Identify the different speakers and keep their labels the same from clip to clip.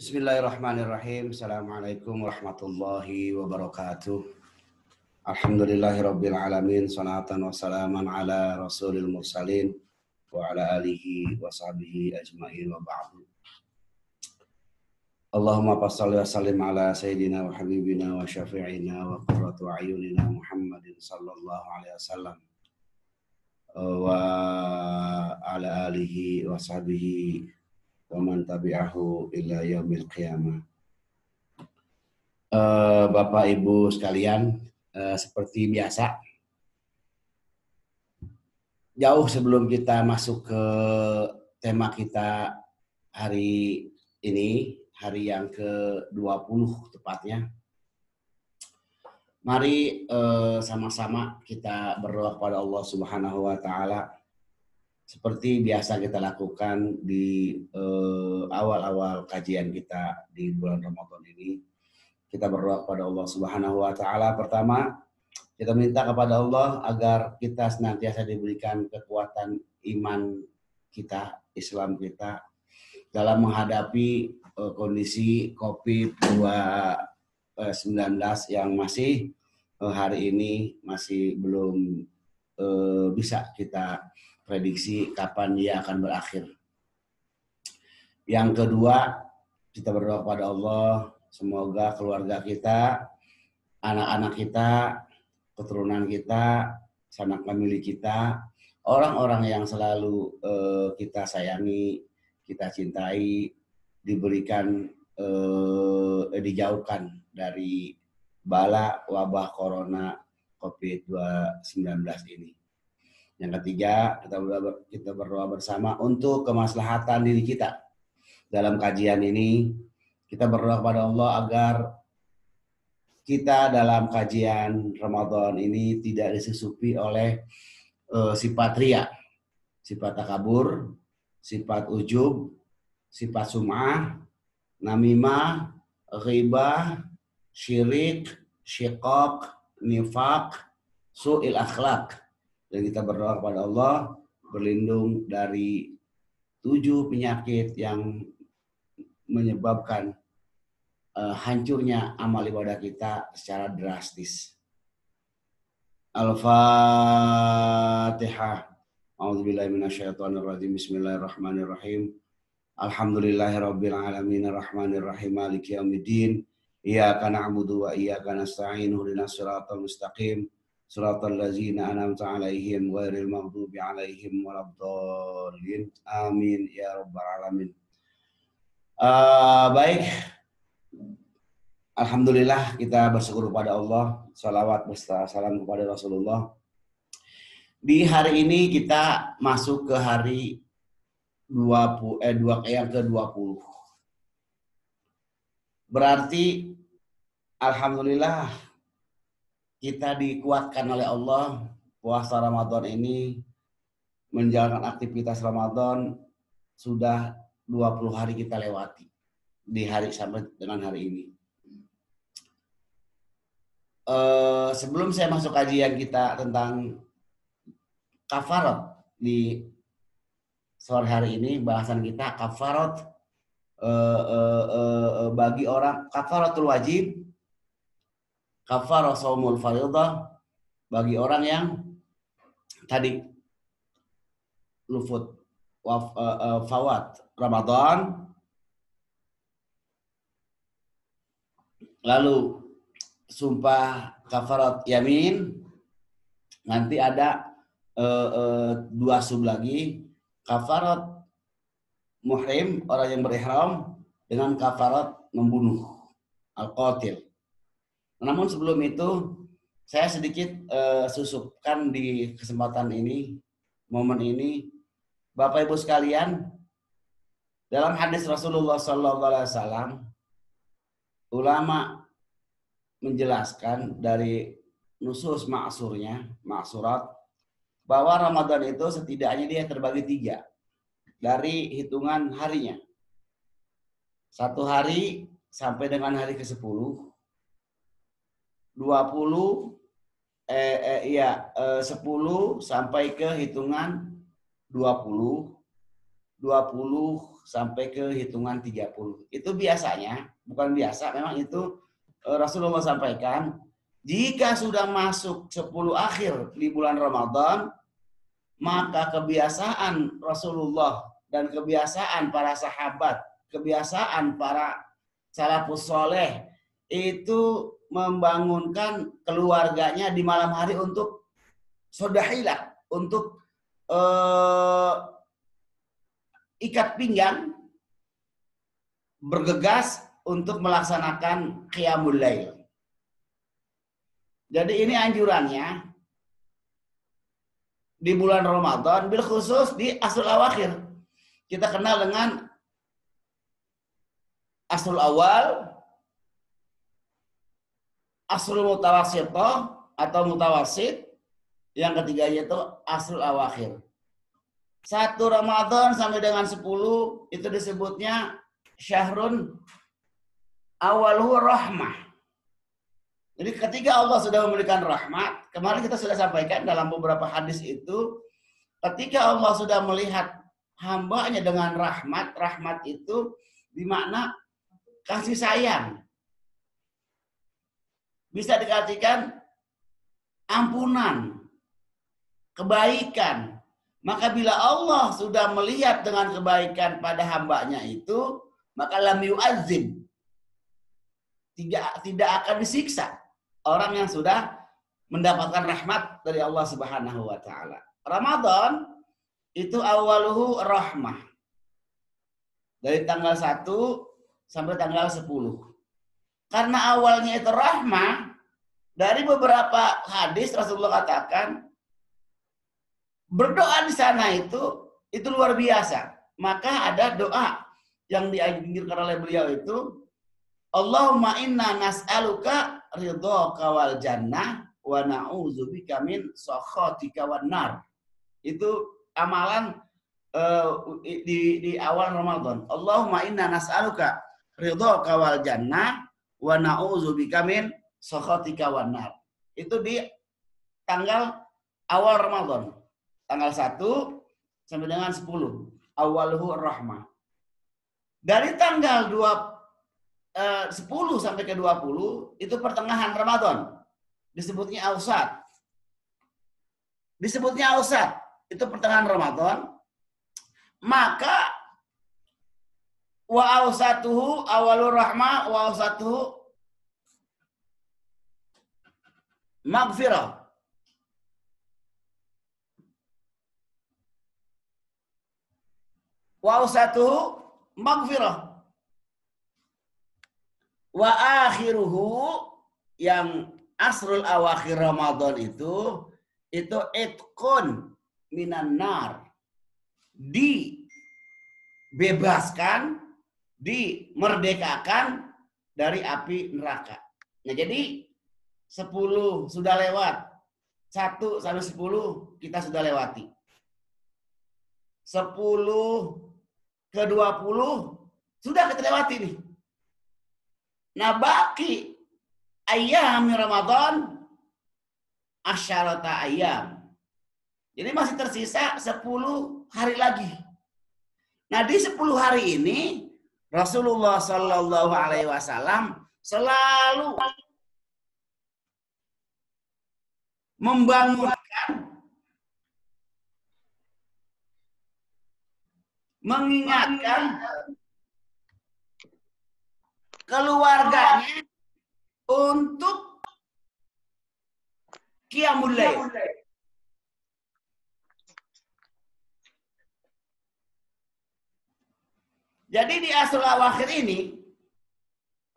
Speaker 1: Bismillahirrahmanirrahim. Assalamualaikum warahmatullahi wabarakatuh. Alhamdulillahirabbil alamin. Salatan wa salaman ala rasulil mursalin wa ala alihi wa sahbihi ajmain wa ba'du. Allahumma salli wa sallim ala sayyidina wa habibina wa syafi'ina wa qurratu a'yunina Muhammadin sallallahu alaihi wasallam wa ala alihi wa sahbihi wa man tabi'ahu ila yaumil qiyamah. Bapak Ibu sekalian, seperti biasa, jauh sebelum kita masuk ke tema kita hari ini, hari yang ke-20 tepatnya, mari sama-sama kita berdoa kepada Allah Subhanahu wa Ta'ala seperti biasa kita lakukan di awal-awal kajian kita di bulan Ramadan ini. Kita berdoa kepada Allah Subhanahu wa Ta'ala. Pertama, kita minta kepada Allah agar kita senantiasa diberikan kekuatan iman kita, Islam kita dalam menghadapi kondisi COVID-19 yang masih hari ini masih belum bisa kita prediksi kapan dia akan berakhir. Yang kedua, kita berdoa kepada Allah semoga keluarga kita, anak-anak kita, keturunan kita, sanak famili kita, orang-orang yang selalu kita sayangi, kita cintai, diberikan dijauhkan dari bala wabah corona COVID-19 ini. Yang ketiga, kita berdoa bersama untuk kemaslahatan diri kita. Dalam kajian ini, kita berdoa kepada Allah agar kita dalam kajian Ramadan ini tidak disusupi oleh sifat riya, sifat takabur, sifat ujub, sifat sum'ah, namimah, ghibah, syirik, syiqaq, nifaq, su'il akhlak. Dan kita berdoa kepada Allah berlindung dari 7 penyakit yang menyebabkan hancurnya amal ibadah kita secara drastis. Al-Fatihah. A'udzubillahi minasyaitonirrajim. Bismillahirrahmanirrahim. Alhamdulillahirabbil alamin arrahmanirrahim maliki yaumiddin. Iyyaka na'budu wa iyyaka nasta'in. Ihdinas siratal mustaqim. Siratal ladzina an'amta 'alaihim ghairil maghdubi 'alaihim waladdallin. Amin ya rabbal alamin. Baik, alhamdulillah kita bersyukur kepada Allah, salawat beserta salam kepada Rasulullah. Di hari ini kita masuk ke hari yang ke-20. Berarti alhamdulillah kita dikuatkan oleh Allah puasa Ramadan ini, menjalankan aktivitas Ramadan sudah 20 hari kita lewati di hari sampai dengan hari ini. Sebelum saya masuk kajian kita tentang kafarat di sore hari ini, bahasan kita kafarat bagi orang, kafaratul wajib, kafarat shaumul fardhah bagi orang yang tadi luput fawat Ramadan, lalu sumpah kafarat yamin, nanti ada 2 sub lagi, kafarat muhrim, orang yang berihram, dengan kafarat membunuh, al-qatil. Namun sebelum itu saya sedikit susupkan di kesempatan ini, momen ini, Bapak Ibu sekalian, dalam hadis Rasulullah SAW, ulama menjelaskan dari nusus ma'surat, bahwa Ramadan itu setidaknya dia terbagi 3 dari hitungan harinya. 1 hari sampai dengan hari ke-10, 10 sampai ke hitungan 20, 20 sampai ke hitungan 30. Itu biasanya, bukan biasa, memang itu Rasulullah sampaikan, jika sudah masuk 10 akhir di bulan Ramadan, maka kebiasaan Rasulullah dan kebiasaan para sahabat, kebiasaan para salafus soleh itu membangunkan keluarganya di malam hari untuk sodahilah, untuk ikat pinggang, bergegas untuk melaksanakan qiyamul lail. Jadi ini anjurannya di bulan Ramadan, bil khusus di Asrul Awakhir. Kita kenal dengan Asrul Awal, Asrul Mutawassithah atau Mutawassit, yang ketiganya itu Asrul Awakhir. 1 Ramadan sampai dengan 10 itu disebutnya syahrun awaluhu rahmah. Jadi ketika Allah sudah memberikan rahmat, kemarin kita sudah sampaikan dalam beberapa hadis itu, ketika Allah sudah melihat hambanya dengan rahmat, rahmat itu bermakna kasih sayang. Bisa dikatakan ampunan, kebaikan. Maka bila Allah sudah melihat dengan kebaikan pada hambanya itu, maka lam yu'adzib. Tidak akan disiksa orang yang sudah mendapatkan rahmat dari Allah Subhanahu wa taala. Ramadan itu awaluhu rahmah. Dari tanggal 1 sampai tanggal 10. Karena awalnya itu rahmah, dari beberapa hadis Rasulullah katakan berdoa di sana itu luar biasa. Maka ada doa yang dianjurkan oleh beliau itu, Allahumma inna nas'aluka ridhaka wal jannah wa na'udzubika min sakhatika wan nar. Itu amalan di awal Ramadan. Allahumma inna nas'aluka ridhaka wal jannah wa na'udzubika min sakhatika wan nar. Itu di tanggal awal Ramadan. Tanggal 1 sampai dengan 10. Awaluhu rahmah. Dari tanggal 10 sampai ke 20 itu pertengahan Ramadan. Disebutnya Ausat. Disebutnya Ausat. Itu pertengahan Ramadan. Maka wa ausatuhu awalur rahmah wa ausatuhu maghfirah. Wa ausatuhu maghfirah. Wa akhiruhu, yang asrul awakhir Ramadan itu itqun minan nar. Dibebaskan, dimerdekakan dari api neraka. Nah, jadi 10 sudah lewat. 1 sampai 10 kita sudah lewati. 10 ke 20 sudah kita lewati nih. Nah, baki ayam Ramadan asyarata ayam. Jadi masih tersisa 10 hari lagi. Nah, di 10 hari ini Rasulullah Shallallahu Alaihi Wasallam selalu membangunkan, mengingatkan keluarganya untuk qiyamul lail. Jadi di Asrul Awakhir ini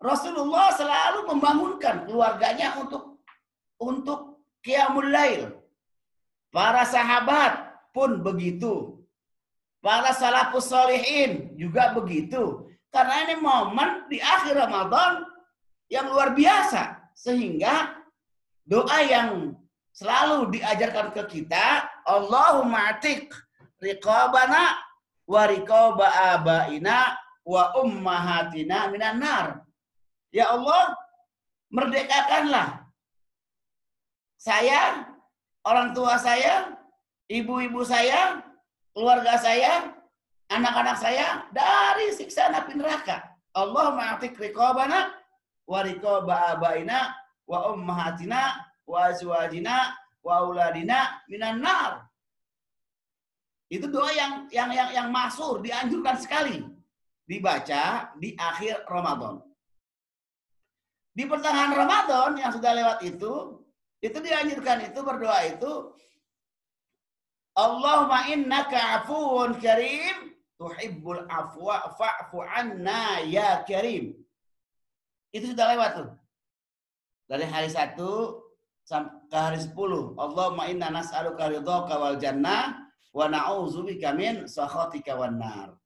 Speaker 1: Rasulullah selalu membangunkan keluarganya untuk qiyamul lail. Para sahabat pun begitu. Para salafus sholihin juga begitu. Karena ini momen di akhir Ramadan yang luar biasa. Sehingga doa yang selalu diajarkan ke kita, Allahumma atik riqabana wa riqaba abaina wa ummahatina minan nar. Ya Allah, merdekakanlah saya, orang tua saya, ibu-ibu saya, keluarga saya, anak-anak saya dari siksa api neraka. Allah ma'atik riqabana wa riqaba abaina wa ummahatina wa azwajina wa auladina minan nar. Itu doa yang masyhur, dianjurkan sekali dibaca di akhir Ramadan. Di pertengahan Ramadan yang sudah lewat itu dianjurkan itu berdoa itu Allahumma innaka afuwun karim tuhibbul afwa fa'fu anna ya karim. Itu sudah lewat tuh. Dari hari 1 ke hari 10. Allahumma inna nas'aluka ridhaka wal jannah wa na'udzubika min sakhatika wan nar.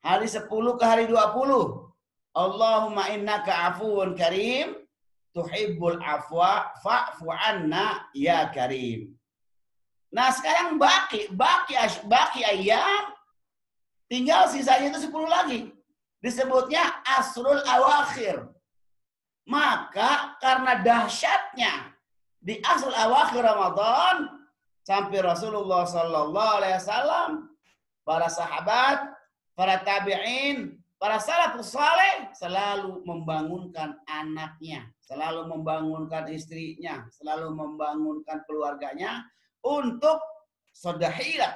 Speaker 1: Hari 10 ke hari 20. Allahumma innaka afuwun karim tuhibbul afwa fa'fu anna ya karim. Nah, sekarang baki ayam tinggal sisanya itu 10 lagi. Disebutnya asrul awakhir. Maka karena dahsyatnya di asrul awakhir Ramadan sampai Rasulullah sallallahu alaihi wasallam, para sahabat, para tabi'in, para salafus saleh selalu membangunkan anaknya, selalu membangunkan istrinya, selalu membangunkan keluarganya untuk sodahila,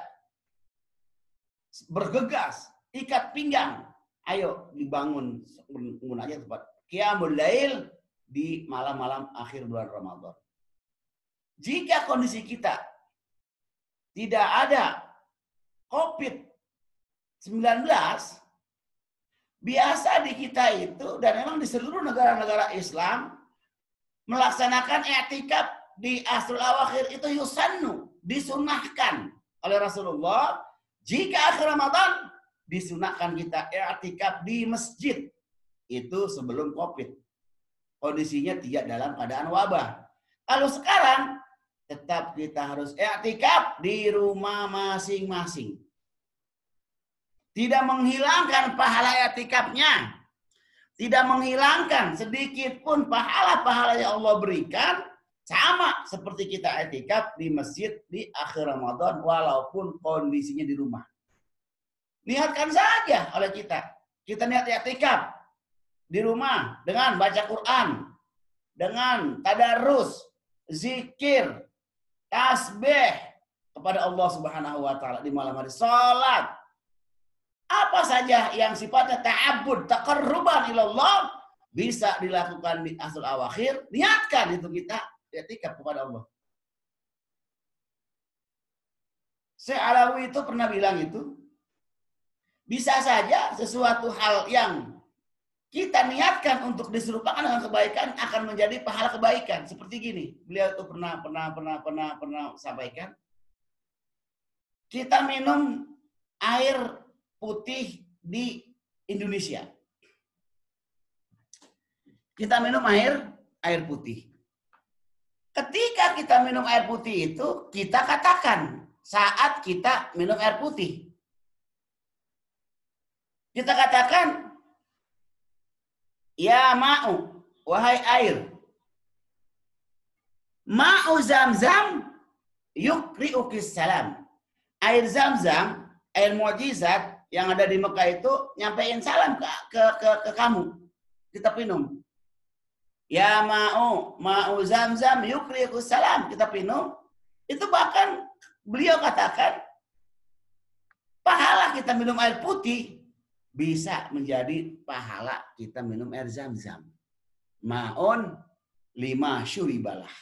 Speaker 1: bergegas, ikat pinggang, ayo dibangun menggunakan tempat qiyamul lail di malam-malam akhir bulan Ramadan. Jika kondisi kita tidak ada COVID-19, biasa di kita itu dan memang di seluruh negara-negara Islam melaksanakan i'tikaf di asrul awakhir itu yusannu, disunahkan oleh Rasulullah. Jika akhir Ramadan disunahkan kita i'tikaf di masjid itu sebelum Covid. Kondisinya tidak dalam keadaan wabah. Kalau sekarang tetap kita harus i'tikaf di rumah masing-masing. Tidak menghilangkan pahala i'tikafnya. Tidak menghilangkan sedikit pun pahala-pahala yang Allah berikan. Sama seperti kita i'tikaf di masjid di akhir Ramadan walaupun kondisinya di rumah. Niatkan saja oleh kita. Kita niat i'tikaf di rumah dengan baca Quran, dengan tadarus, zikir, tasbih kepada Allah Subhanahu wa taala di malam hari, salat. Apa saja yang sifatnya ta'abbud, taqarruban ilallah bisa dilakukan di asrul awakhir, niatkan itu kita i'tikaf kepada Allah. Syekh Alawi itu pernah bilang itu, bisa saja sesuatu hal yang kita niatkan untuk diserupakan dengan kebaikan akan menjadi pahala kebaikan. Seperti gini, beliau itu pernah sampaikan. Kita minum air putih di Indonesia. Kita minum air putih. Ketika kita minum air putih itu, kita katakan saat kita minum air putih. Kita katakan, ya ma'u, wahai air. Ma'u Zamzam yukri'ukis salam. Air Zamzam, air mukjizat yang ada di Mekah itu nyampein salam ke kamu. Kita minum. Ya ma'u Zamzam yukri'ukus salam. Kita minum. Itu bahkan beliau katakan pahala kita minum air putih bisa menjadi pahala kita minum air Zam-Zam. Ma'un lima syuribalah.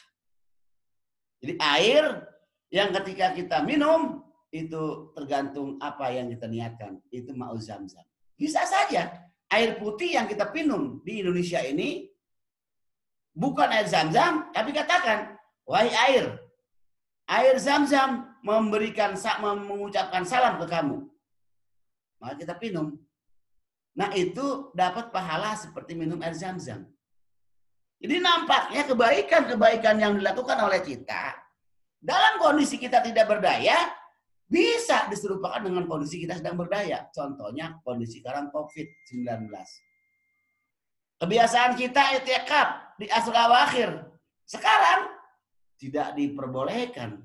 Speaker 1: Jadi air yang ketika kita minum itu tergantung apa yang kita niatkan. Itu ma'u Zam-Zam. Bisa saja air putih yang kita minum di Indonesia ini bukan air Zam-Zam, tapi katakan, wahai air Zam-Zam mengucapkan salam ke kamu. Maka kita minum. Nah itu dapat pahala seperti minum air Zam-Zam. Jadi nampaknya kebaikan-kebaikan yang dilakukan oleh kita dalam kondisi kita tidak berdaya bisa diserupakan dengan kondisi kita sedang berdaya. Contohnya kondisi sekarang COVID-19. Kebiasaan kita i'tikaf di asrul awakhir. Sekarang tidak diperbolehkan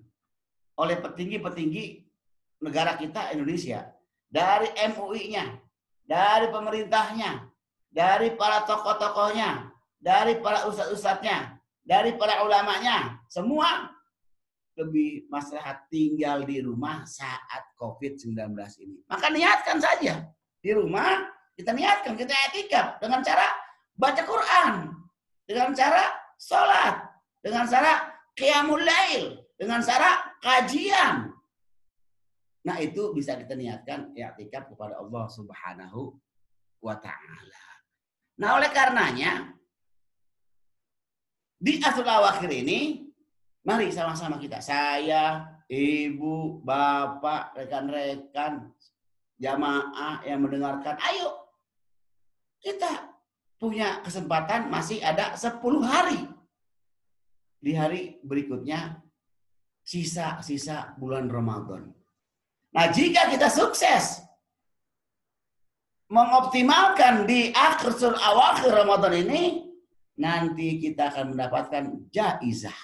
Speaker 1: oleh petinggi-petinggi negara kita Indonesia. dari MUI-nya, dari pemerintahnya, dari para tokoh-tokohnya, dari para ustadz-ustadznya, dari para ulamanya, semua lebih maslahat tinggal di rumah saat COVID-19 ini. Maka niatkan saja di rumah, kita niatkan, kita i'tikaf dengan cara baca Quran, dengan cara sholat, dengan cara qiyamul lail, dengan cara kajian. Nah, itu bisa kita niatkan i'tikaf kepada Allah Subhanahu wa ta'ala. Nah, oleh karenanya di Ashurul Awakhir ini mari sama-sama kita, saya, ibu, bapak, rekan-rekan, jamaah yang mendengarkan, ayo kita punya kesempatan masih ada 10 hari. Di hari berikutnya sisa-sisa bulan Ramadan. Nah, jika kita sukses mengoptimalkan di akhir awakhir Ramadan ini, nanti kita akan mendapatkan jaizah.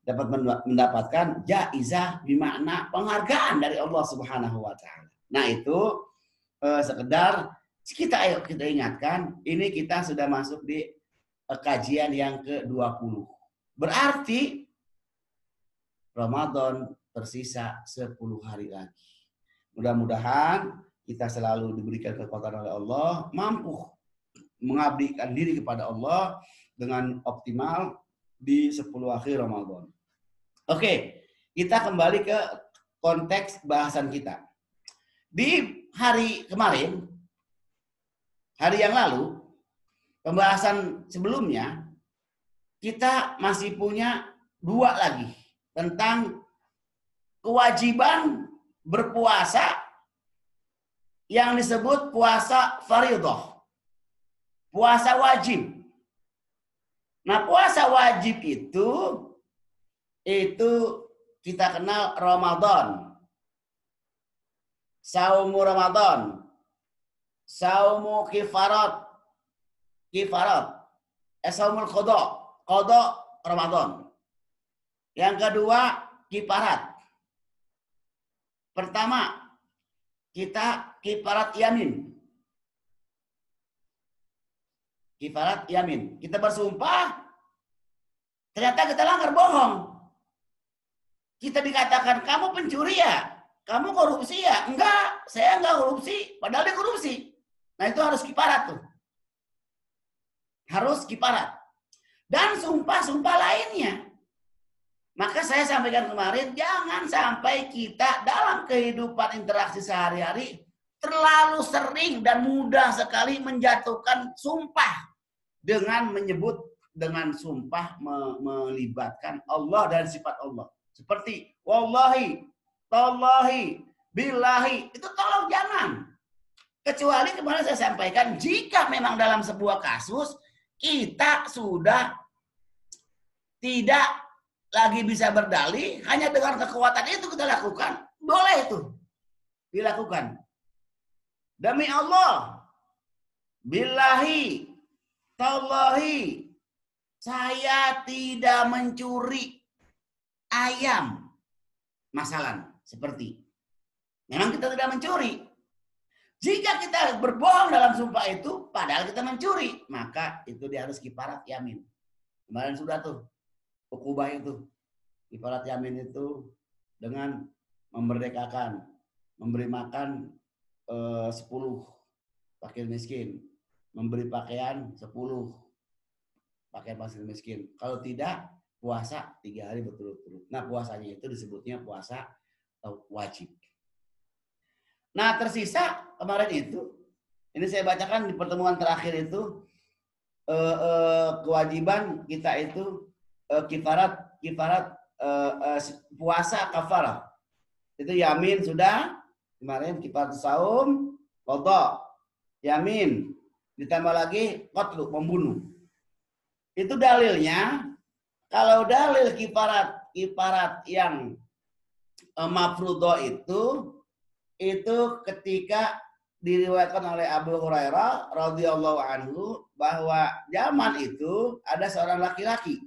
Speaker 1: Dapat mendapatkan jaizah bermakna penghargaan dari Allah Subhanahu wa taala. Nah, itu sekedar kita ingatkan, ini kita sudah masuk di kajian yang ke-20. Berarti Ramadan tersisa 10 hari lagi. Mudah-mudahan kita selalu diberikan kekuatan oleh Allah, mampu mengabdikan diri kepada Allah dengan optimal di 10 akhir Ramadan. Oke, kita kembali ke konteks bahasan kita. Di hari kemarin, hari yang lalu, pembahasan sebelumnya, kita masih punya 2 lagi tentang kewajiban berpuasa yang disebut puasa fardhah. Puasa wajib. Nah, puasa wajib itu kita kenal Ramadan. Saumu Ramadan. Saumu kifarat. Saumul qada Ramadan. Yang kedua, kifarat. Pertama, kita kifarat yamin. Kifarat yamin. Kita bersumpah, ternyata kita langgar, bohong. Kita dikatakan, kamu pencuri ya? Kamu korupsi ya? Enggak, saya enggak korupsi. Padahal dia korupsi. Nah, itu harus kifarat tuh. Harus kifarat. Dan sumpah-sumpah lainnya. Maka saya sampaikan kemarin, jangan sampai kita dalam kehidupan interaksi sehari-hari terlalu sering dan mudah sekali menjatuhkan sumpah dengan menyebut dengan sumpah melibatkan Allah dan sifat Allah. Seperti wallahi, tallahi, billahi, itu tolong jangan. Kecuali kemarin saya sampaikan, jika memang dalam sebuah kasus kita sudah tidak lagi bisa berdalih, hanya dengan kekuatan itu kita lakukan, boleh itu dilakukan. Demi Allah, billahi, tallahi, saya tidak mencuri ayam. Masalah seperti, memang kita tidak mencuri. Jika kita berbohong dalam sumpah itu, padahal kita mencuri, maka itu dia harus kifarat yamin. Kemarin sudah tuh, ukubah itu. Kifarat yamin itu dengan memerdekakan, memberi makan 10 fakir miskin, memberi pakaian 10 pakaian fakir miskin. Kalau tidak, puasa 3 hari berturut-turut. Nah, puasanya itu disebutnya puasa wajib. Nah, tersisa kemarin itu, ini saya bacakan di pertemuan terakhir itu, kewajiban kita itu kifarat puasa kafarah. Itu yamin sudah kemarin, kifarat saum, qada, yamin, ditambah lagi qatlu, membunuh. Itu dalilnya, kalau dalil kifarat yang mafruḍah itu ketika diriwayatkan oleh Abu Hurairah radhiyallahu anhu bahwa zaman itu ada seorang laki-laki.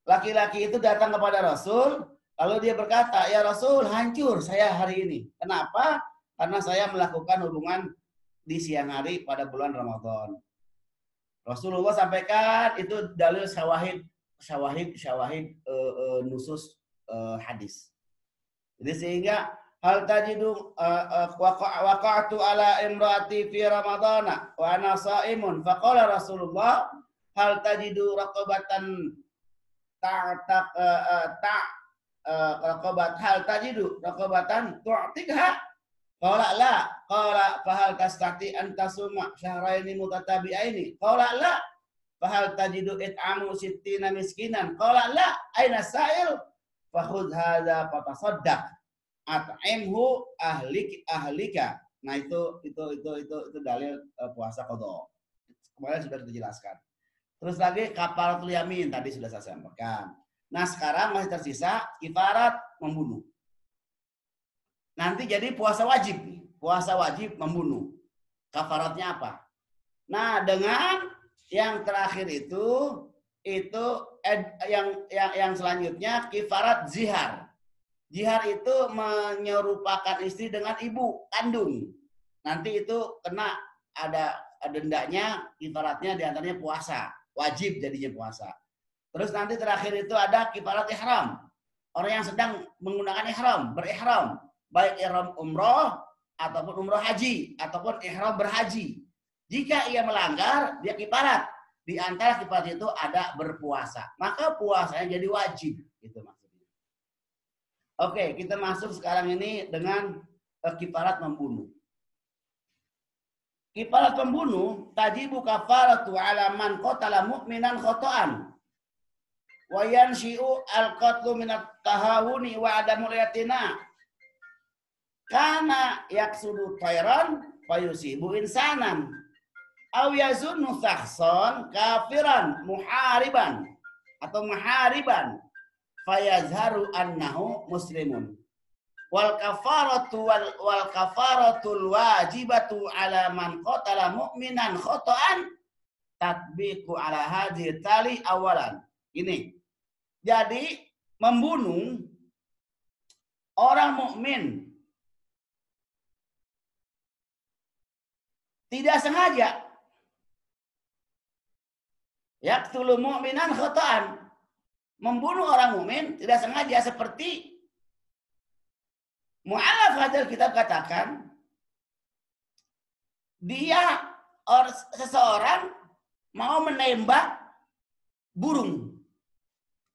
Speaker 1: Laki-laki itu datang kepada Rasul, lalu dia berkata, "Ya Rasul, hancur saya hari ini." Kenapa? karena saya melakukan hubungan di siang hari pada bulan Ramadan. Rasulullah sampaikan itu dalil syawahid nusus hadis. Jadi sehingga hal tajidu waqa'tu ala imraati fi ramadana wa ana shaimun faqala Rasulullah hal tajidu raqabatan raqabat hal tajidu raqabatan tu'tikha qala la qala fahal tastati an tasuma syahraini mutatabi'aini qala la fahal tajidu it'amu sittina miskinan qala la aina sa'il fakhudh hadza fatasaddaq at'imhu ahlika. Nah itu dalil puasa qadha. Kemarin sudah dijelaskan. Terus lagi kafaratul yamin tadi sudah saya sampaikan. Nah sekarang masih tersisa kifarat membunuh. Nanti jadi puasa wajib nih. Puasa wajib membunuh. Kafaratnya apa? Nah, dengan yang terakhir itu yang selanjutnya kifarat zihar. Zihar itu menyerupakan istri dengan ibu kandung. Nanti itu kena ada dendanya, kifaratnya diantaranya puasa. Wajib jadinya puasa. Terus nanti terakhir itu ada kifarat ihram. Orang yang sedang menggunakan ihram, berihram. Baik ihram umroh ataupun umroh haji ataupun ihram berhaji. Jika ia melanggar, dia kifarat. Di antara kifarat itu ada berpuasa. Maka puasanya jadi wajib, itu maksudnya. Oke, kita masuk sekarang ini dengan kifarat membunuh. Kifarat membunuh tajibu kafaratu ala man qatala mu'minan khata'an. Wa yanshi'u al-qatlu min at-tahawuni wa adamul yatina. Kana yaksudu tayran fayusibu insanan aw yazunnu shakhsan kafiran muhariban atau muhariban fayazharu annahu muslimun wal kafaratul wajibatu ala man qatala mu'minan khata'an tatbiqu ala hadhihi tali awalan. Ini jadi membunuh orang mukmin tidak sengaja. Yaqtulu mu'minan khata'an. Membunuh orang mukmin tidak sengaja seperti Mu'allaf hadal kitab katakan seseorang mau menembak burung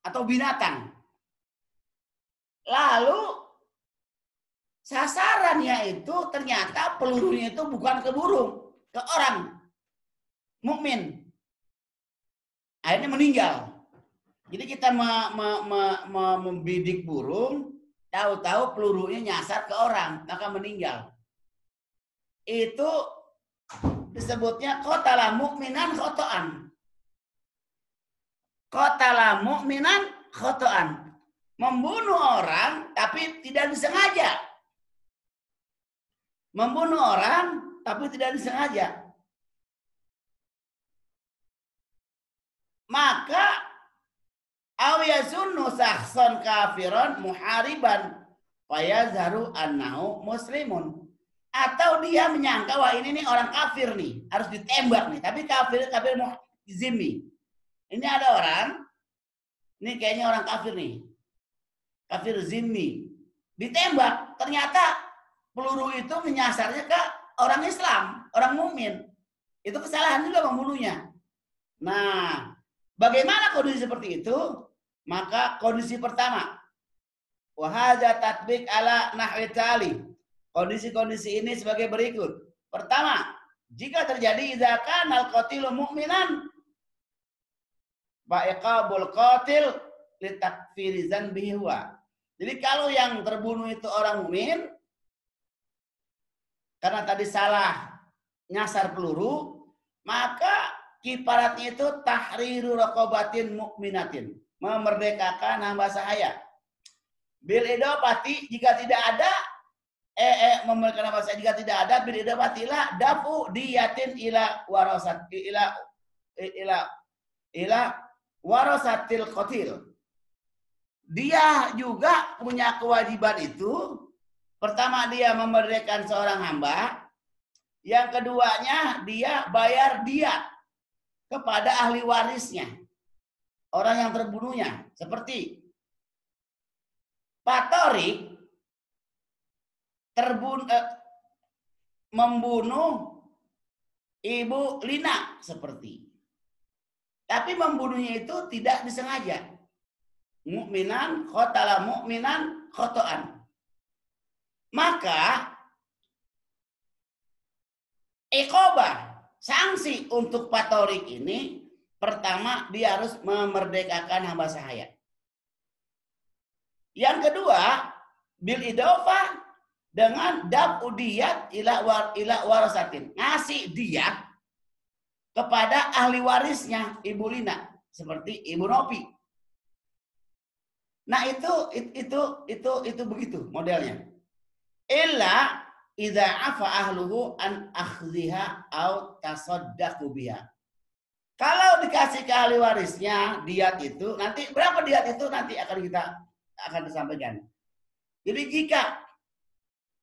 Speaker 1: atau binatang. Lalu sasarannya itu ternyata pelurunya itu bukan ke burung, ke orang mukmin. Akhirnya meninggal. Jadi kita membidik burung, tahu-tahu pelurunya nyasar ke orang, maka meninggal. Itu disebutnya qatala mu'minan khata'an. Qatala mu'minan khata'an. Membunuh orang tapi tidak disengaja. Membunuh orang tapi tidak disengaja. Maka aw yazunnu shakhsan kafiran muhariban fayazharu annahu muslimun. Atau dia menyangka wah ini nih orang kafir nih, harus ditembak nih, tapi kafir zimmi. Ini ada orang, ini kayaknya orang kafir nih. Kafir zimmi. Ditembak, ternyata peluru itu menyasarnya ke orang Islam, orang mukmin. Itu kesalahan juga membunuhnya. Nah, bagaimana kondisi seperti itu? Maka kondisi pertama, wa hadza tatbiq ala nahwi tali. Kondisi-kondisi ini sebagai berikut. Pertama, jika terjadi idza kana al-qatilu mu'minan fa iqabul qatil li takfiri dzanbihi huwa. Jadi kalau yang terbunuh itu orang mukmin karena tadi salah nyasar peluru, maka kifaratnya itu tahriru raqabatin mukminatin, memerdekakan hamba sahaya. Bil idopati jika tidak ada memerdekakan hamba sahaya jika tidak ada bil idopati la dafu diyatin ila warasat ila warasatil qatil. Dia juga punya kewajiban itu Pertama, dia memerdekakan seorang hamba. Yang keduanya, dia bayar diat kepada ahli warisnya, orang yang terbunuhnya. Seperti Pak Torik membunuh Ibu Lina seperti. Tapi membunuhnya itu tidak disengaja. Mukminan qatala mukminan khotoan. Maka iqobah, sanksi untuk Pak Torik ini, pertama dia harus memerdekakan hamba sahaya. Yang kedua, bil idofah dengan daf'udiyat ila warasatin. Ngasih diat kepada ahli warisnya Ibu Lina, seperti Ibu Nopi. Nah, itu begitu modelnya. Illa idza afa ahluhu an akhdhiha aw tasaddaqu biha. Kalau dikasih ke ahli warisnya diat itu, nanti berapa diat itu nanti akan disampaikan. Jadi jika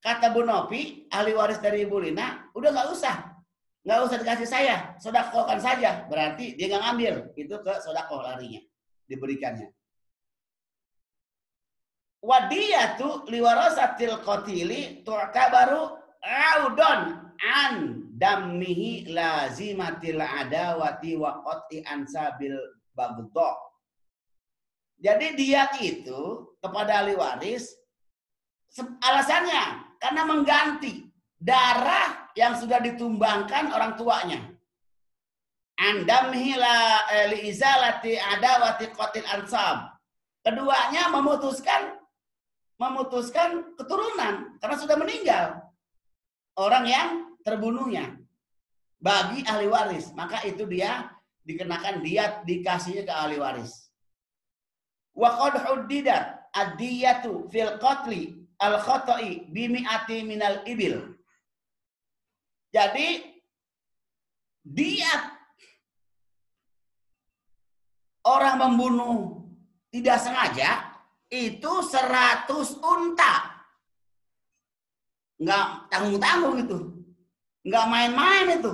Speaker 1: kata Bu Nopi, ahli waris dari Ibu Lina, udah nggak usah dikasih saya, sodakohkan saja. Berarti dia nggak ngambil, itu ke sodakoh larinya, diberikannya. Wadiyatu liwarasatil qatili tu'tabaru audon an dammihi lazimatil adawati wa qat'i ansabil bagdha. Jadi diat itu kepada ahli waris alasannya karena mengganti darah yang sudah ditumbangkan orang tuanya. Andamhi la liizalati adawati qatil ansab. Keduanya memutuskan keturunan karena sudah meninggal orang yang terbunuhnya bagi ahli waris, maka itu dia dikenakan diat, dikasihnya ke ahli waris. Wa qad huddidat ad-diyatu fil qatli al-khata'i bi mi'ati minal ibil. Jadi diat orang membunuh tidak sengaja itu 100 unta. Nggak tanggung-tanggung itu. Nggak main-main itu.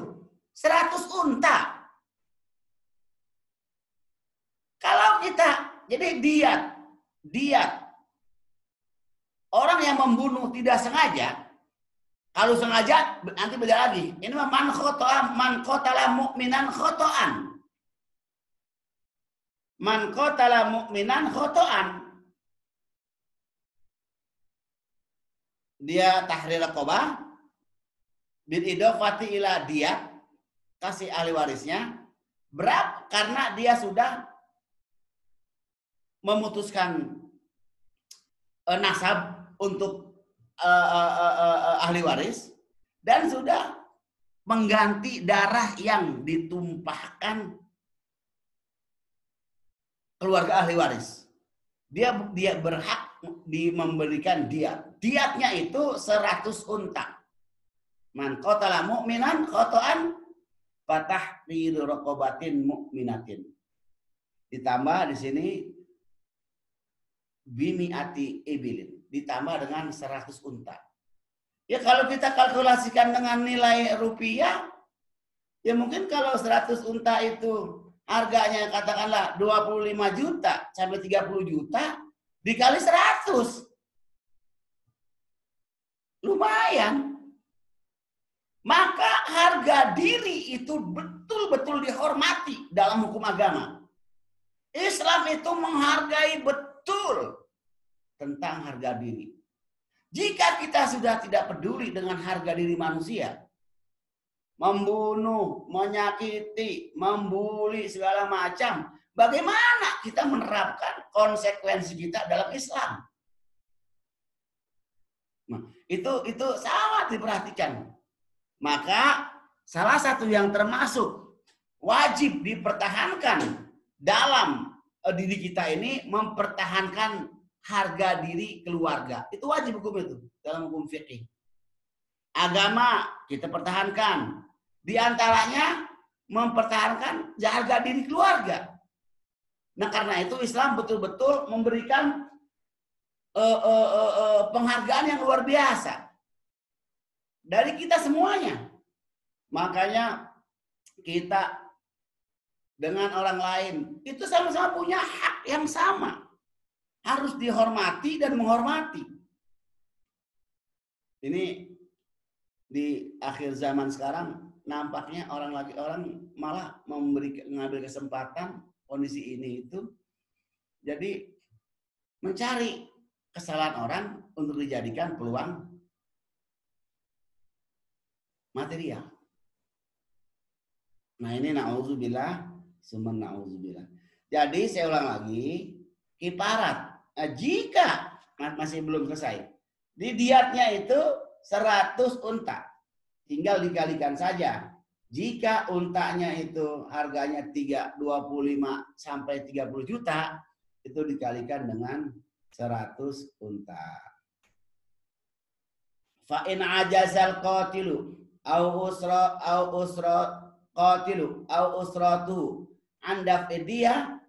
Speaker 1: 100 unta. Kalau kita, jadi diat. Orang yang membunuh tidak sengaja, kalau sengaja nanti beda lagi. Ini man qatala mu'minan khotoan. Man qatala mu'minan khotoan. Dia tahrir raqabah bil idofati ila diat, kasih ahli warisnya berapa karena dia sudah memutuskan nasab untuk ahli waris dan sudah mengganti darah yang ditumpahkan keluarga ahli waris. Dia berhak memberikan diat. Diatnya itu 100 unta. Man qatala mu'minan khotoan fatahriru raqabatin mu'minatin. Ditambah di sini bimi'ati ibilin. Ditambah dengan 100 unta. Ya kalau kita kalkulasikan dengan nilai rupiah, ya mungkin kalau 100 unta itu harganya katakanlah 25 juta sampai 30 juta dikali 100. Lumayan. Maka harga diri itu betul-betul dihormati dalam hukum agama. Islam itu menghargai betul tentang harga diri. Jika kita sudah tidak peduli dengan harga diri manusia, membunuh, menyakiti, membuli segala macam, bagaimana kita menerapkan konsekuensi kita dalam Islam? Nah, itu sangat diperhatikan. Maka salah satu yang termasuk wajib dipertahankan dalam diri kita ini mempertahankan harga diri keluarga. Itu wajib hukum itu dalam hukum fikih. Agama kita pertahankan. Di antaranya mempertahankan harga diri keluarga. Nah karena itu Islam betul-betul memberikan penghargaan yang luar biasa dari kita semuanya. Makanya kita dengan orang lain itu sama-sama punya hak yang sama, harus dihormati dan menghormati. Ini di akhir zaman sekarang nampaknya orang malah mengambil kesempatan kondisi ini itu, jadi mencari kesalahan orang untuk dijadikan peluang material. Nah ini na'udzubillah, summa na'udzubillah. Jadi saya ulang lagi, kiparat jika masih belum selesai, di diatnya itu 100 unta, tinggal dikalikan saja. Jika untanya itu harganya 25 sampai 30 juta, itu dikalikan dengan 100 unta. Fa in ajazal qatilu au qatilu au usratu anda fidiyah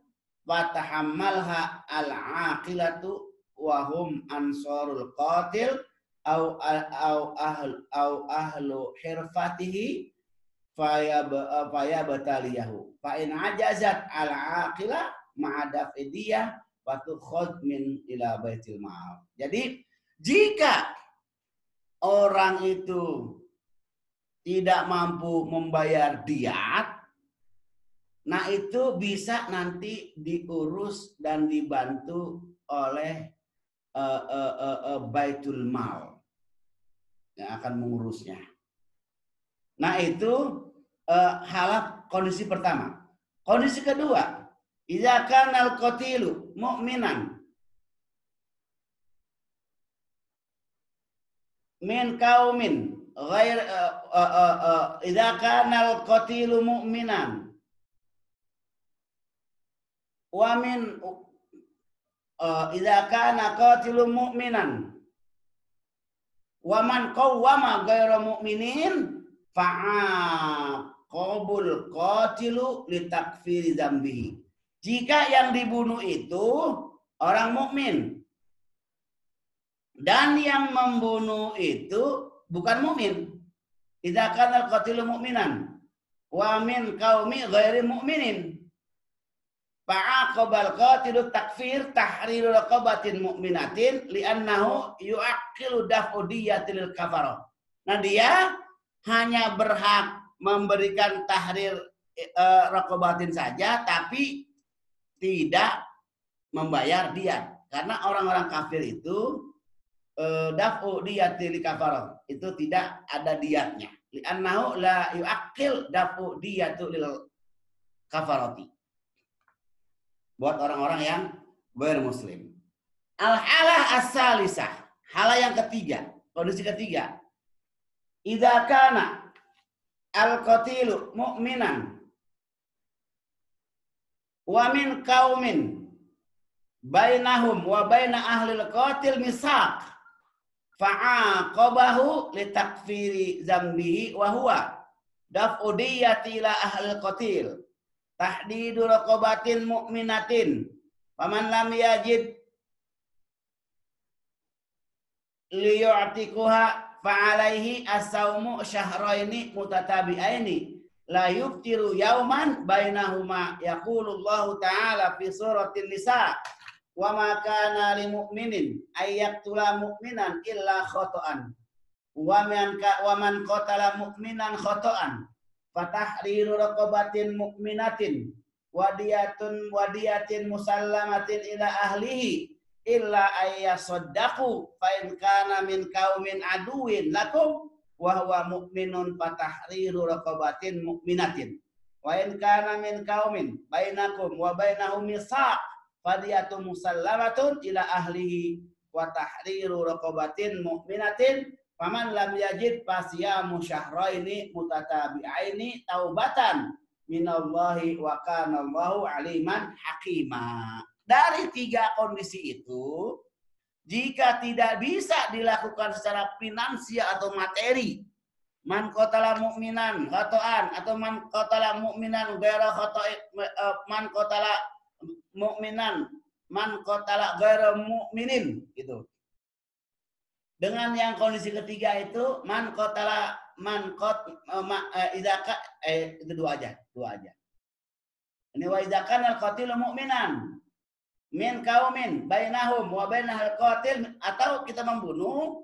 Speaker 1: fatahammalha al-aqilatu wa hum ansarul qatil au ahlu hirfatihi fayabtaliyahu fa in ajazat al-aqila ma'adaf idiyah fatukhad min ila baitil mal. Jadi jika orang itu tidak mampu membayar diat, nah itu bisa nanti diurus dan dibantu oleh Baitul Mal yang akan mengurusnya. Nah itu halap kondisi pertama. Kondisi kedua, idza kana al-qatilu mu'minan min qaumin ghair idza kana al-qatilu mu'minan wa min idza kana qatilu mu'minan wa man qawwama ghairu mu'minin fa'aqabul qatilu litakfiri dzambihi. Jika yang dibunuh itu orang mukmin dan yang membunuh itu bukan mukmin, idza kana al-qatilu mu'minan wa min qaumi ghairi mu'minin fa'aqabal qatilu takfir tahriru raqabatin mu'minatin li'annahu yu'aqqilu daf'u diyatil kafarah. Nah dia hanya berhak memberikan tahrir raqabatin saja, tapi tidak membayar diat, karena orang-orang kafir itu daf'u diyatil kafarah itu tidak ada diatnya. Li'annahu la yu'aqqil daf'u diyatul kafarati. Buat orang-orang yang bermuslim. Al-halah as-salisah, halah yang ketiga, kondisi ketiga. Idza kana al-qatilu mu'minan wa min qaumin bainahum wa baina ahli al-qatil misaq fa'aqabahu litakfiri zambihi wa huwa daf'u diyati ila ahli al-qatil tahdidu raqabatin mu'minatin faman lam yajid liyu'tikuha fa'alaihi as-sawmu syahraini mutatabi'aini la yuftiru yauman bainahuma yaqulullahu ta'ala fi suratin nisa wa ma kana lil mu'minin ay yaqtula mu'minan illa khata'an wa man qatala mu'minan khata'an fatahriru raqabatin mu'minatin wadiyatin musallamatin ila ahlihi illa ayyasaddaqu fa in kana min qaumin aduwin lakum wa huwa mu'minun fatahriru raqabatin mu'minatin wa in kana min qaumin bainakum wa bainahum mitsaq fadiyatun musallamatun ila ahlihi wa tahriru raqabatin mu'minatin faman lam yajid fasiyamu syahraini mutatabi'aini taubatan minallahi wa kana Allahu aliman hakima. Dari tiga kondisi itu, jika tidak bisa dilakukan secara finansial atau materi, man qatala mu'minan khata'an atau man qatala mu'minan ghaira khata'in, man qatala mu'minan man qatala ghairu mu'minin gitu. Dengan yang kondisi ketiga itu man qatala man qat idza itu dua aja. Ini wa idza kana al-qatilu mu'minan min qaumin bainahum wa bainal qatil, atau kita membunuh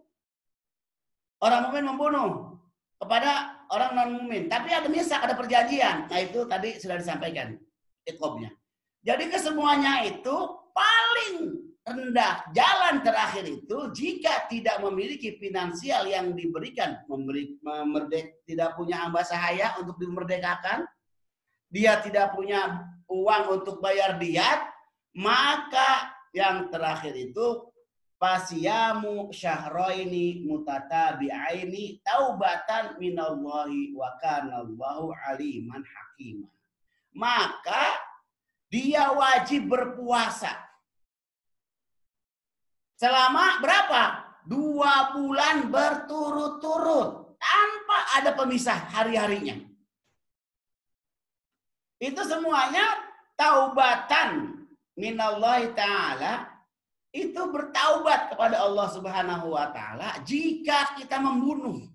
Speaker 1: orang mukmin membunuh kepada orang non mukmin, tapi ada misak, ada perjanjian. Nah itu tadi sudah disampaikan iqobnya. Jadi kesemuanya itu paling rendah jalan terakhir itu jika tidak memiliki finansial yang diberikan, tidak punya hamba sahaya untuk dimerdekakan, dia tidak punya uang untuk bayar diat, maka yang terakhir itu fasyamu syahraini mutatabi'aini taubatan minallahi wa kanallahu aliman hakimah. Maka dia wajib berpuasa selama berapa? 2 bulan berturut-turut tanpa ada pemisah hari-harinya. Itu semuanya taubatan minallahi ta'ala, itu bertaubat kepada Allah Subhanahu wa taala jika kita membunuh.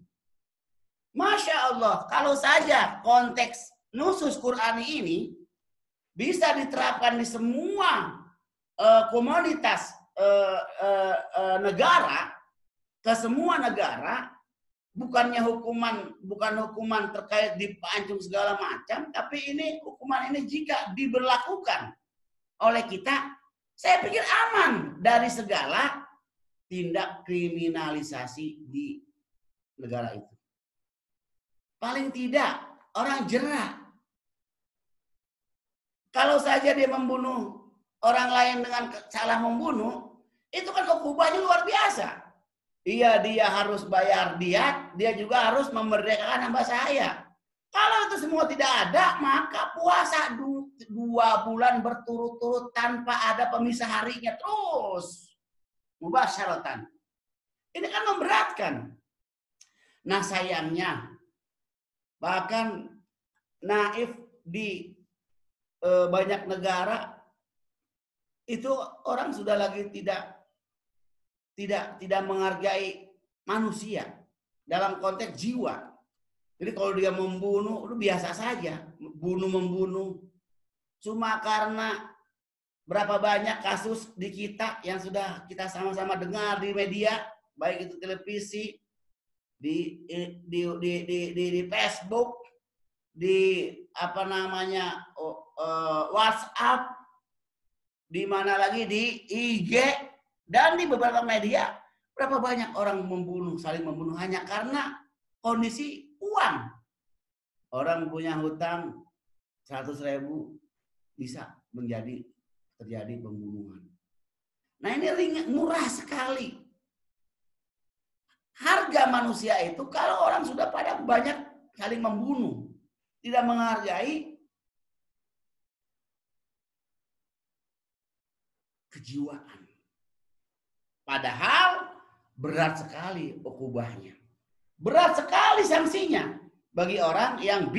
Speaker 1: Masya Allah, kalau saja konteks nusus Qur'ani ini bisa diterapkan di semua komoditas negara, ke semua negara, bukan hukuman terkait dipancung segala macam, tapi ini hukuman ini jika diberlakukan oleh kita, saya pikir aman dari segala tindak kriminalisasi di negara itu. Paling tidak orang jerah. Kalau saja dia membunuh orang lain dengan salah membunuh, itu kan hukumannya luar biasa. Iya, dia harus bayar diat, dia juga harus memerdekakan hamba sahaya. Kalau itu semua tidak ada, maka puasa 2 bulan berturut-turut tanpa ada pemisah harinya terus. Mubasyaratan. Ini kan memberatkan. Nah sayangnya, bahkan naif di banyak negara itu orang sudah lagi tidak menghargai manusia dalam konteks jiwa. Jadi kalau dia membunuh itu biasa saja, membunuh. Cuma karena berapa banyak kasus di kita yang sudah kita sama-sama dengar di media, baik itu televisi, di Facebook, di WhatsApp, di mana lagi di IG dan di beberapa media, berapa banyak orang saling membunuh hanya karena kondisi uang. Orang punya hutang 100.000 bisa terjadi pembunuhan. Nah ini murah sekali. Harga manusia itu kalau orang sudah pada banyak saling membunuh, tidak menghargai kejiwaan. Padahal berat sekali ukubahnya. Berat sekali sanksinya bagi orang yang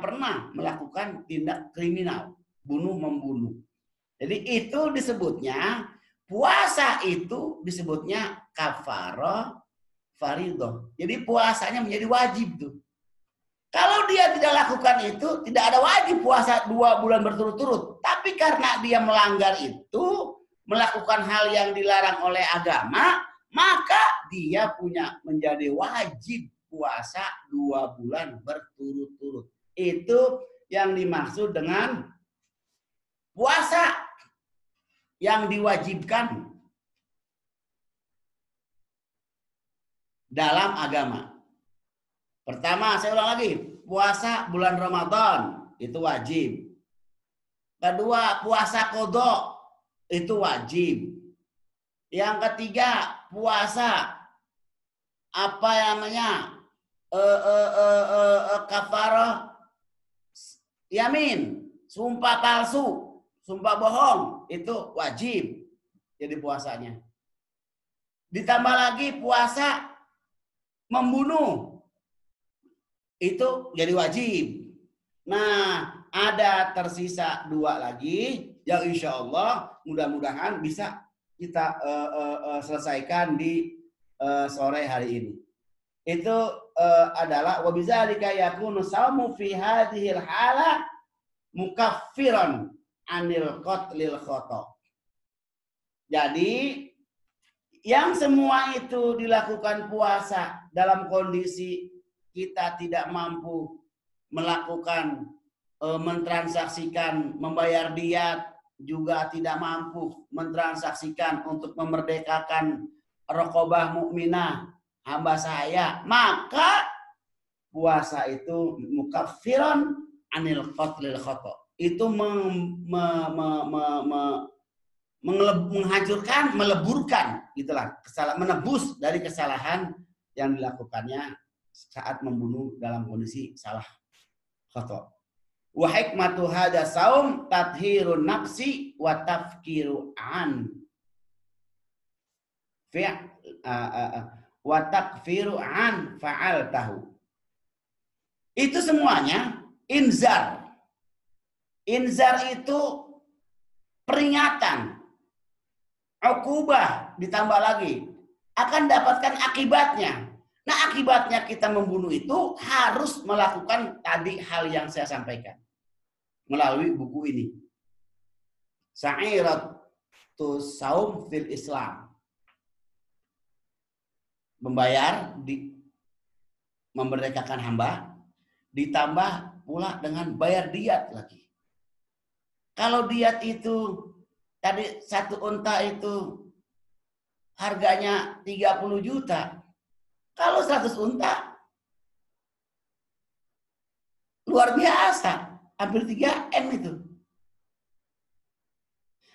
Speaker 1: pernah melakukan tindak kriminal, bunuh-membunuh. Jadi itu disebutnya, puasa itu disebutnya kafarah fardhah. Jadi puasanya menjadi wajib tuh. Kalau dia tidak lakukan itu, tidak ada wajib puasa 2 bulan berturut-turut. Tapi karena dia melanggar itu, melakukan hal yang dilarang oleh agama, maka dia menjadi wajib puasa 2 bulan berturut-turut. Itu yang dimaksud dengan puasa yang diwajibkan dalam agama. Pertama, saya ulang lagi, puasa bulan Ramadan itu wajib. Kedua, puasa qadha itu wajib. Yang ketiga, puasa kafarah yamin, sumpah palsu, sumpah bohong, itu wajib jadi puasanya. Ditambah lagi puasa membunuh, itu jadi wajib. Nah, ada tersisa 2 lagi, yang insya Allah mudah-mudahan bisa kita selesaikan di sore hari ini. Itu adalah wabizalika yakunu saumu fi hadhil halah mukaffiran anil qatlil khata. Jadi yang semua itu dilakukan puasa dalam kondisi kita tidak mampu melakukan mentransaksikan membayar diat, juga tidak mampu mentransaksikan untuk memerdekakan raqabah mukminah hamba saya, maka puasa itu mukaffiran anil qatlil khata. Itu menghancurkan, meleburkan, gitulah, menebus dari kesalahan yang dilakukannya saat membunuh dalam kondisi salah khata. Wa hikmatu hadza saum tathhirun nafsi wa tafkiru an wa takfiru an fa'altahu. Itu semuanya inzar. Inzar itu peringatan. Uqubah ditambah lagi akan dapatkan akibatnya. Nah, akibatnya kita membunuh itu harus melakukan tadi hal yang saya sampaikan melalui buku ini. Sa'iratus saum fil Islam. Membayar, memerdekakan hamba, ditambah pula dengan bayar diat lagi. Kalau diat itu tadi satu unta itu harganya 30 juta. Kalau 100 unta luar biasa, hampir 3 M itu.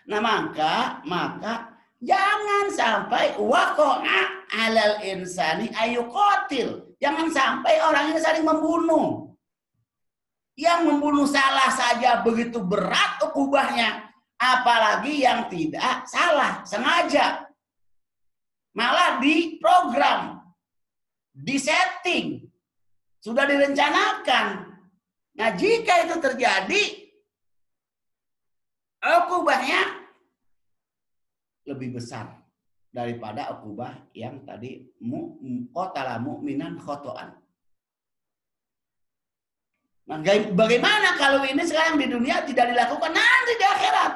Speaker 1: Nah, maka jangan sampai waqa'a 'alal insani ayyuqatil. Jangan sampai orang ini saling membunuh. Yang membunuh salah saja begitu berat ukubahnya, apalagi yang tidak salah sengaja. Malah diprogram, disetting, sudah direncanakan. Nah, jika itu terjadi, ukubahnya lebih besar daripada ukubah yang tadi qatala mu'minan khotoan. Nah, bagaimana kalau ini sekarang di dunia tidak dilakukan, nanti di akhirat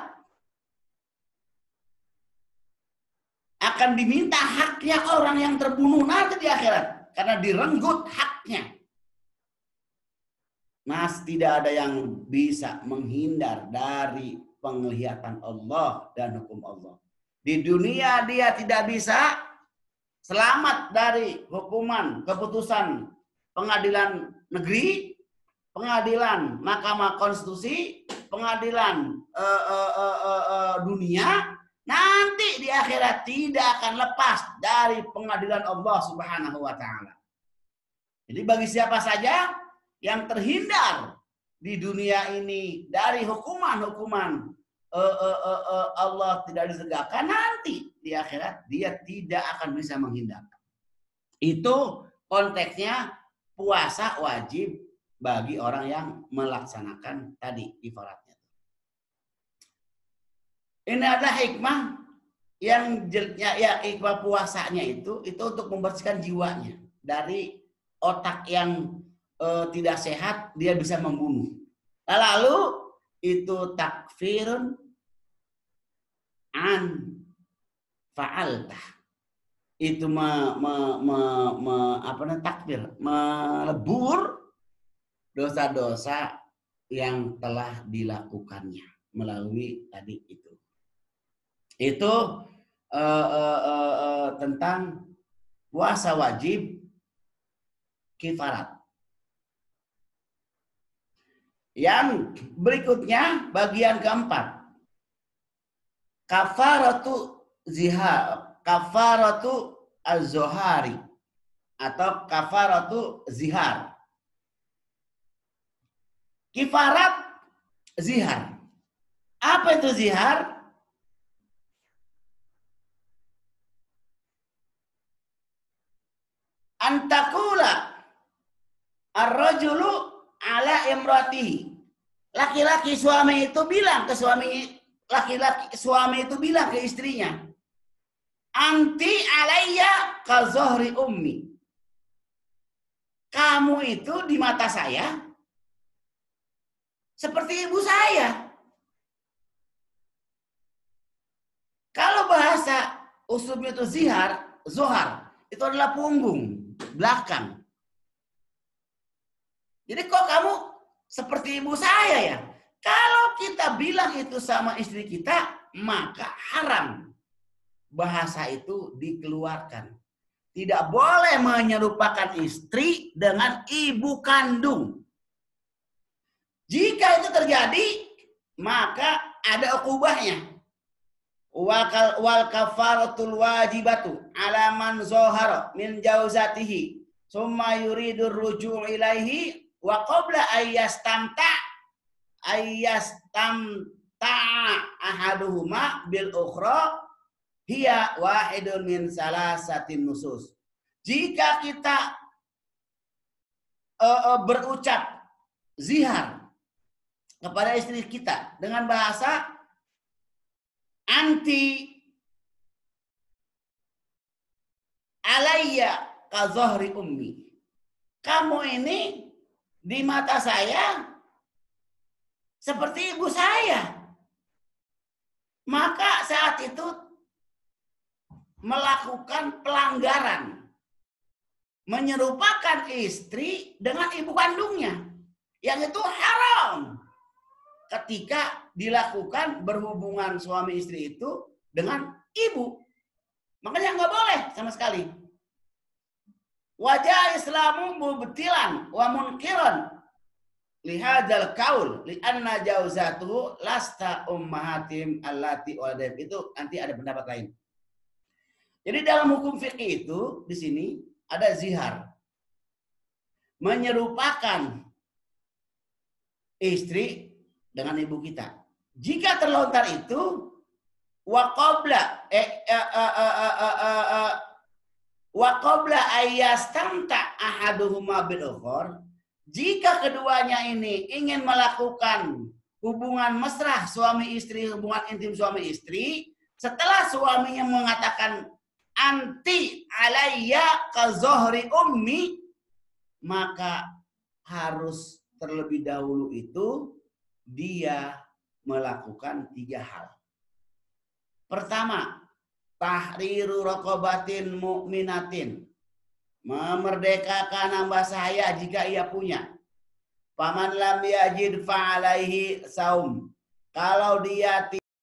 Speaker 1: akan diminta haknya orang yang terbunuh nanti di akhirat karena direnggut haknya. Mas, tidak ada yang bisa menghindar dari penglihatan Allah dan hukum Allah. Di dunia dia tidak bisa selamat dari hukuman keputusan pengadilan negeri, pengadilan Mahkamah Konstitusi, pengadilan dunia. Nanti di akhirat tidak akan lepas dari pengadilan Allah Subhanahu wa taala. Jadi bagi siapa saja yang terhindar di dunia ini dari hukuman-hukuman Allah tidak ditegakkan, nanti di akhirat dia tidak akan bisa menghindar. Itu konteksnya puasa wajib bagi orang yang melaksanakan tadi ibaratnya. Ini adalah hikmah yang ya hikmah puasanya itu untuk membersihkan jiwanya dari otak yang tidak sehat, dia bisa membunuh. Lalu itu takfirun an fa'altah. Itu takfir, melebur dosa-dosa yang telah dilakukannya melalui tadi itu. Itu tentang puasa wajib kifarat. Yang berikutnya bagian keempat, kafaratu zihar, kafaratu az-zuhari atau kafaratu zihar. Kifarat zihar. Apa itu zihar? Antakula ar-rajulu ala imratihi. Laki-laki suami itu bilang ke suami laki-laki suami itu bilang ke istrinya, anti alayya ka zohri ummi. Kamu itu di mata saya seperti ibu saya. Kalau bahasa usulnya itu zohar, itu adalah punggung, belakang. Jadi kok kamu seperti ibu saya ya? Kalau kita bilang itu sama istri kita, maka haram bahasa itu dikeluarkan. Tidak boleh menyerupakan istri dengan ibu kandung. Jika itu terjadi, maka ada ukubahnya. Wal kafaratul wajibatu ala man zahara min jauzatihi summa yuridur ruju' ilaihi wa qabla ayyastamta ahaduhuma bil ukhra hiya wahidun min salasatin nusus. Jika kita berucap zihar kepada istri kita dengan bahasa anti alayya ka zohri ummi. Kamu ini di mata saya seperti ibu saya. Maka saat itu melakukan pelanggaran. Menyerupakan istri dengan ibu kandungnya. Yang itu haram. Ketika dilakukan berhubungan suami istri itu dengan ibu. Makanya nggak boleh sama sekali. Wajah Islamu mubtilan wa munkiran lihadzal qaul li'anna jauzatuhu lasta ummahatim allati waladam. Itu nanti ada pendapat lain. Jadi dalam hukum fikih itu di sini ada zihar. Menyerupakan istri dengan ibu kita. Jika terlontar itu wa qabla ayyastamta ahaduhuma bil ukhra, jika keduanya ini ingin melakukan hubungan mesra suami istri, hubungan intim suami istri, setelah suaminya mengatakan anti alayya ka zohri ummi, maka harus terlebih dahulu itu dia melakukan 3 hal. Pertama, tahriru raqabatin mu'minatin. Memerdekakan hamba sahaya jika ia punya. Faman lam yajid fa'alaihi saum. Kalau dia